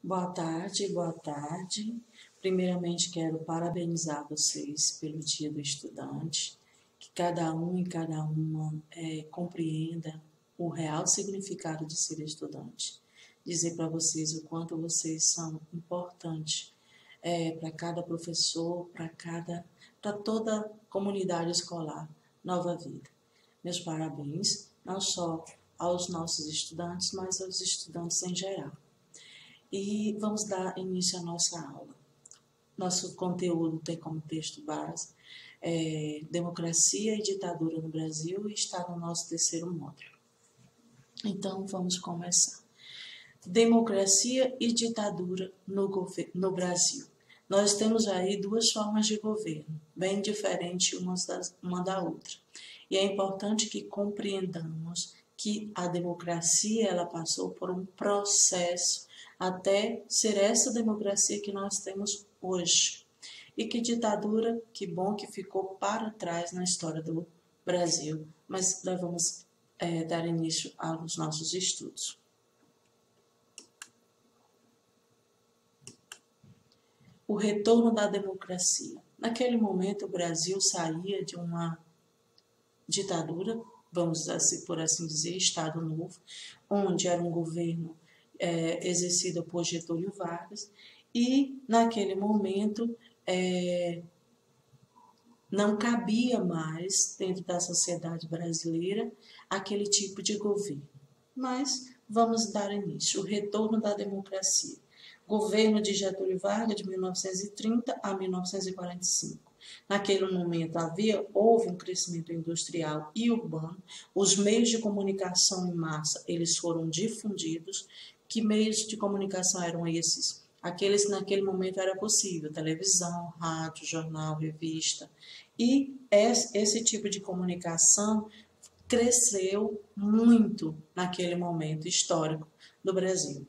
Boa tarde, boa tarde. Primeiramente, quero parabenizar vocês pelo Dia do Estudante, que cada um e cada uma compreenda o real significado de ser estudante. Dizer para vocês o quanto vocês são importantes para cada professor, para toda a comunidade escolar Nova Vida. Meus parabéns, não só aos nossos estudantes, mas aos estudantes em geral. E vamos dar início à nossa aula. Nosso conteúdo tem como texto base Democracia e Ditadura no Brasil e está no nosso terceiro módulo. Então, vamos começar. Democracia e ditadura no Brasil. Nós temos aí duas formas de governo, bem diferentes uma da outra. E é importante que compreendamos que a democracia ela passou por um processo até ser essa democracia que nós temos hoje. E que ditadura, que bom que ficou para trás na história do Brasil. Mas nós vamos dar início aos nossos estudos. O retorno da democracia. Naquele momento, o Brasil saía de uma ditadura, vamos por assim dizer, Estado Novo, onde era um governo exercido por Getúlio Vargas, e naquele momento não cabia mais dentro da sociedade brasileira aquele tipo de governo. Mas vamos dar início, o retorno da democracia. Governo de Getúlio Vargas, de 1930 a 1945. Naquele momento houve um crescimento industrial e urbano, os meios de comunicação em massa eles foram difundidos. Que meios de comunicação eram esses? Aqueles que naquele momento era possível, televisão, rádio, jornal, revista. E esse tipo de comunicação cresceu muito naquele momento histórico do Brasil.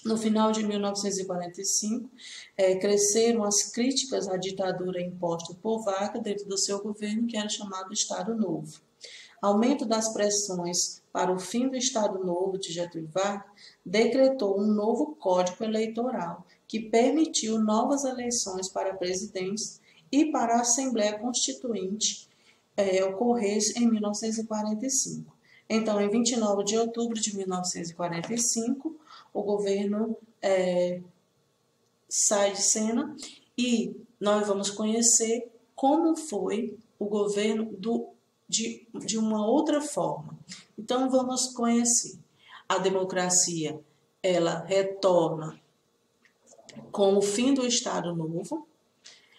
No final de 1945, cresceram as críticas à ditadura imposta por Vargas dentro do seu governo, que era chamado Estado Novo. Aumento das pressões para o fim do Estado Novo de Getúlio Vargas decretou um novo Código Eleitoral, que permitiu novas eleições para presidentes e para a Assembleia Constituinte ocorresse em 1945. Então, em 29 de outubro de 1945, o governo sai de cena e nós vamos conhecer como foi o governo de uma outra forma. Então, vamos conhecer. A democracia, ela retorna com o fim do Estado Novo,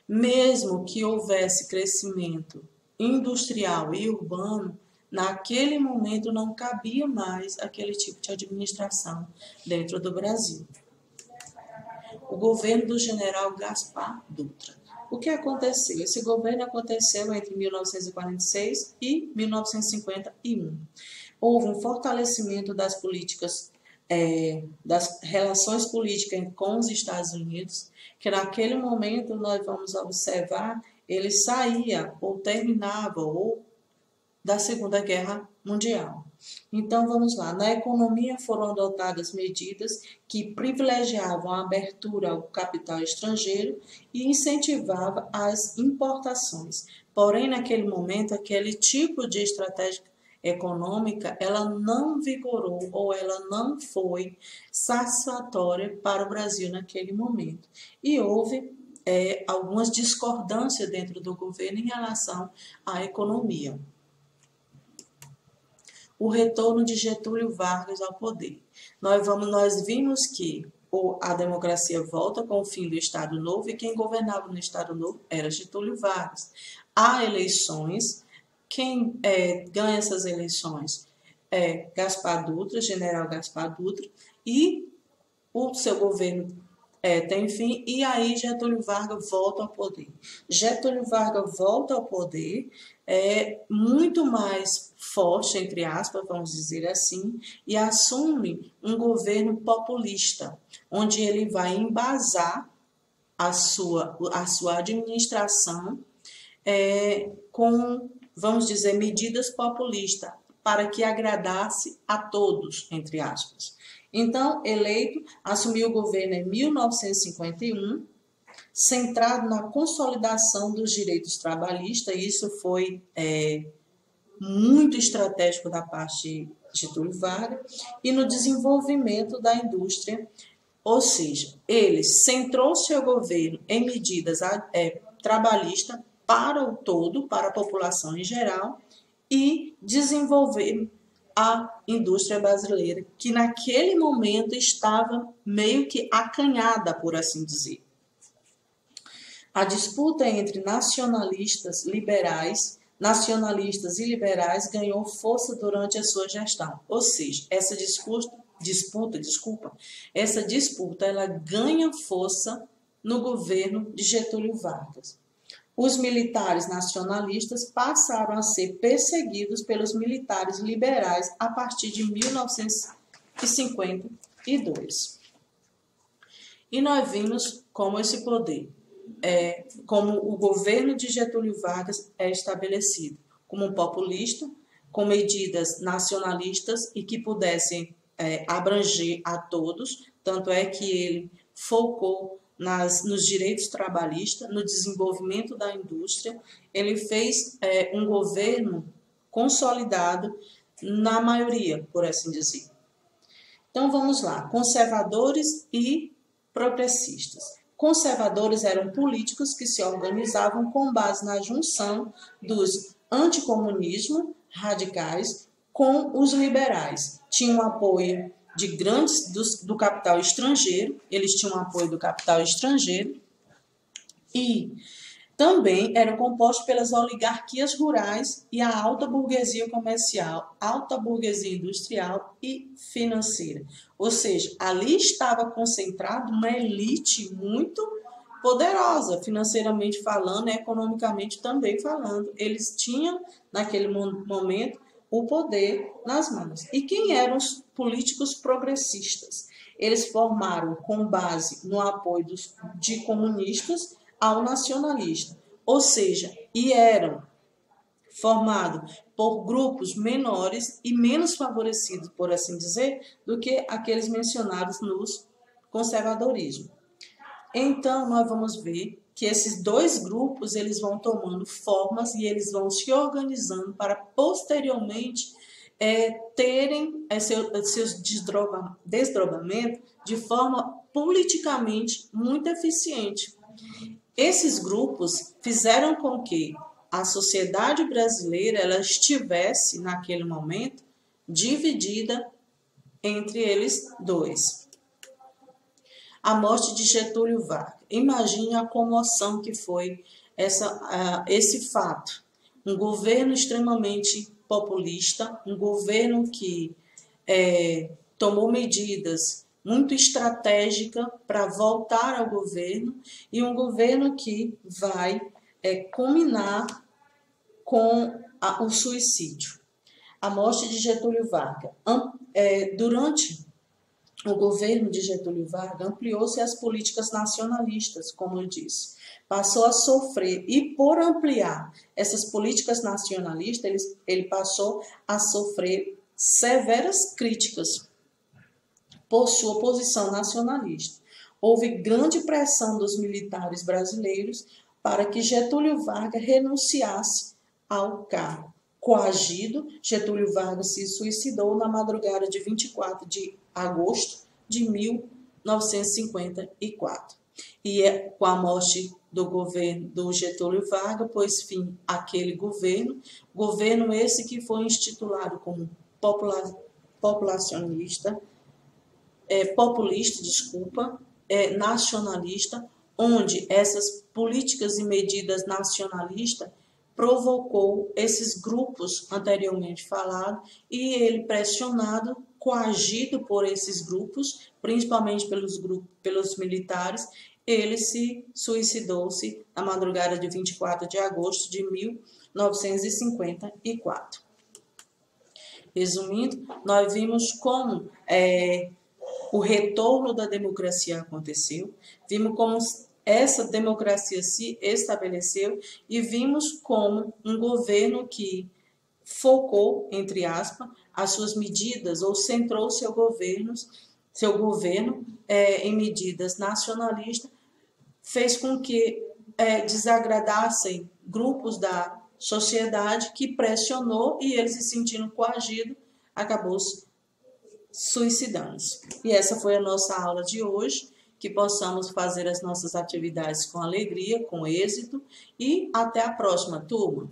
mesmo que houvesse crescimento industrial e urbano, naquele momento não cabia mais aquele tipo de administração dentro do Brasil. O governo do general Gaspar Dutra. O que aconteceu? Esse governo aconteceu entre 1946 e 1951. Houve um fortalecimento das políticas, das relações políticas com os Estados Unidos, que naquele momento nós vamos observar, ele saía ou terminava ou da Segunda Guerra Mundial. Então, vamos lá. Na economia foram adotadas medidas que privilegiavam a abertura ao capital estrangeiro e incentivavam as importações. Porém, naquele momento, aquele tipo de estratégia econômica, ela não vigorou ou ela não foi satisfatória para o Brasil naquele momento. E houve algumas discordâncias dentro do governo em relação à economia. O retorno de Getúlio Vargas ao poder. Nós vimos que a democracia volta com o fim do Estado Novo e quem governava no Estado Novo era Getúlio Vargas. Há eleições, quem ganha essas eleições é Gaspar Dutra, general Gaspar Dutra, e o seu governo tem fim, e aí Getúlio Vargas volta ao poder. Getúlio Vargas volta ao poder, muito mais forte, entre aspas, vamos dizer assim, e assume um governo populista, onde ele vai embasar a sua administração com, vamos dizer, medidas populistas, para que agradasse a todos, entre aspas. Então, eleito, assumiu o governo em 1951, centrado na consolidação dos direitos trabalhistas, e isso foi muito estratégico da parte de Getúlio Vargas, e no desenvolvimento da indústria, ou seja, ele centrou seu governo em medidas trabalhistas para o todo, para a população em geral, e desenvolver a indústria brasileira, que naquele momento estava meio que acanhada, por assim dizer. A disputa entre nacionalistas e liberais ganhou força durante a sua gestão. Ou seja, essa disputa ela ganha força no governo de Getúlio Vargas. Os militares nacionalistas passaram a ser perseguidos pelos militares liberais a partir de 1952. E nós vimos como esse poder, como o governo de Getúlio Vargas é estabelecido, como um populista, com medidas nacionalistas e que pudessem abranger a todos, tanto é que ele focou nos direitos trabalhistas, no desenvolvimento da indústria. Ele fez um governo consolidado na maioria, por assim dizer. Então vamos lá, conservadores e progressistas. Conservadores eram políticos que se organizavam com base na junção dos anticomunismo radicais com os liberais. Tinham apoio de grandes do capital estrangeiro, eles tinham apoio do capital estrangeiro e também eram compostos pelas oligarquias rurais e a alta burguesia comercial, alta burguesia industrial e financeira. Ou seja, ali estava concentrada uma elite muito poderosa, financeiramente falando, economicamente também falando. Eles tinham, naquele momento, o poder nas mãos. E quem eram os políticos progressistas? Eles formaram com base no apoio de comunistas ao nacionalista, ou seja, e eram formados por grupos menores e menos favorecidos, por assim dizer, do que aqueles mencionados nos conservadorismo. Então, nós vamos ver que esses dois grupos eles vão tomando formas e eles vão se organizando para posteriormente terem seus desdobramentos de forma politicamente muito eficiente. Esses grupos fizeram com que a sociedade brasileira ela estivesse, naquele momento, dividida entre eles dois. A morte de Getúlio Vargas. Imagine a comoção que foi esse fato. Um governo extremamente populista, um governo que tomou medidas muito estratégicas para voltar ao governo e um governo que vai culminar com o suicídio. A morte de Getúlio Vargas. Durante o governo de Getúlio Vargas ampliou-se as políticas nacionalistas, como eu disse. Passou a sofrer, e por ampliar essas políticas nacionalistas, ele passou a sofrer severas críticas por sua posição nacionalista. Houve grande pressão dos militares brasileiros para que Getúlio Vargas renunciasse ao cargo. Coagido, Getúlio Vargas se suicidou na madrugada de 24 de agosto de 1954. E com a morte do governo do Getúlio Vargas, pôs fim àquele governo esse que foi instituído como populista, nacionalista, onde essas políticas e medidas nacionalistas provocou esses grupos anteriormente falados e ele pressionado, coagido por esses grupos, principalmente pelos militares, ele se suicidou-se na madrugada de 24 de agosto de 1954. Resumindo, nós vimos como o retorno da democracia aconteceu, vimos como essa democracia se estabeleceu e vimos como um governo que focou, entre aspas, as suas medidas ou centrou seu governo seu governo, em medidas nacionalistas, fez com que desagradassem grupos da sociedade que pressionou e eles se sentindo coagidos, acabou suicidando-se. E essa foi a nossa aula de hoje, que possamos fazer as nossas atividades com alegria, com êxito e até a próxima, turma!